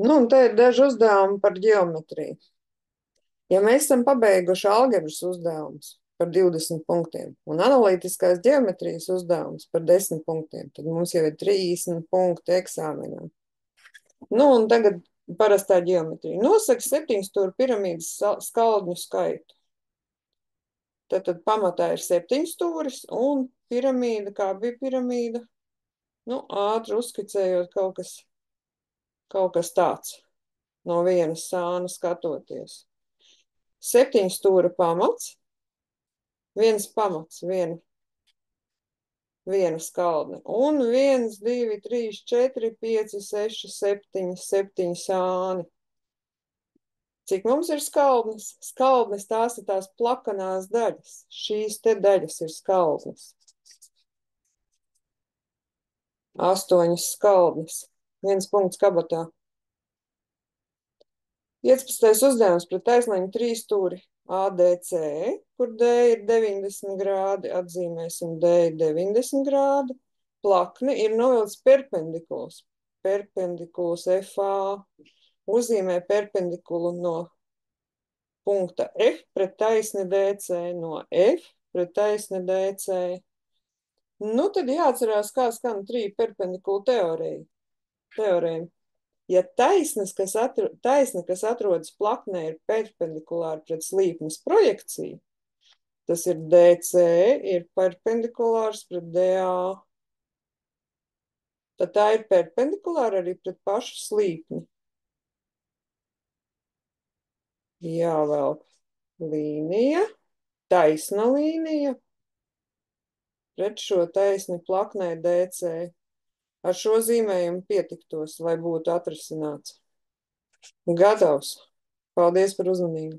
Nu, un te ir daži uzdevumi par ģeometriju. Ja mēs esam pabeiguši algebras uzdevumus par 20 punktiem un analītiskās ģeometrijas uzdevums par 10 punktiem, tad mums jau ir 30 punkti eksāmenā. Nu, un tagad parastā ģeometrija. Nosaka 7-stūra piramīdas skaldņu skaitu. Tad pamatā ir 7 stūris un piramīda, kā bija piramīda. Nu, ātri uzskicējot kaut kas tāds no vienas sāna skatoties. 7 stūra pamats, viens pamats, viena skaldne. Un 1, 2, 3, 4, 5, 6, 7, 7 sāni. Cik mums ir skaldnes? Skaldnes tās ir tās plakanās daļas. Šīs te daļas ir skaldnes. 8 skaldnes. 1 punkts kabatā. 15. uzdevums pret taisnīgu 3 stūri ADC, kur D ir 90 grādi, atzīmēsim D ir 90 grādi. Plakni ir novilcis perpendikuls. Perpendikuls FA uzzīmē perpendikulu no punkta F pret taisni DC, no F pret taisni DC. Nu, tad jāatcerās, kā skan 3 perpendikulu teorēma. Ja taisne, kas atrodas plaknē, ir perpendikulāra pret slīpnes projekciju, tas ir DC, ir perpendikulārs pret DA. Tad tā ir perpendikulāra arī pret pašu slīpni. Jāvelk līnija, taisna līnija pret šo taisni plaknē DC. Ar šo zīmējumu pietiktos, lai būtu atrisināts. Gatavs. Paldies par uzmanību.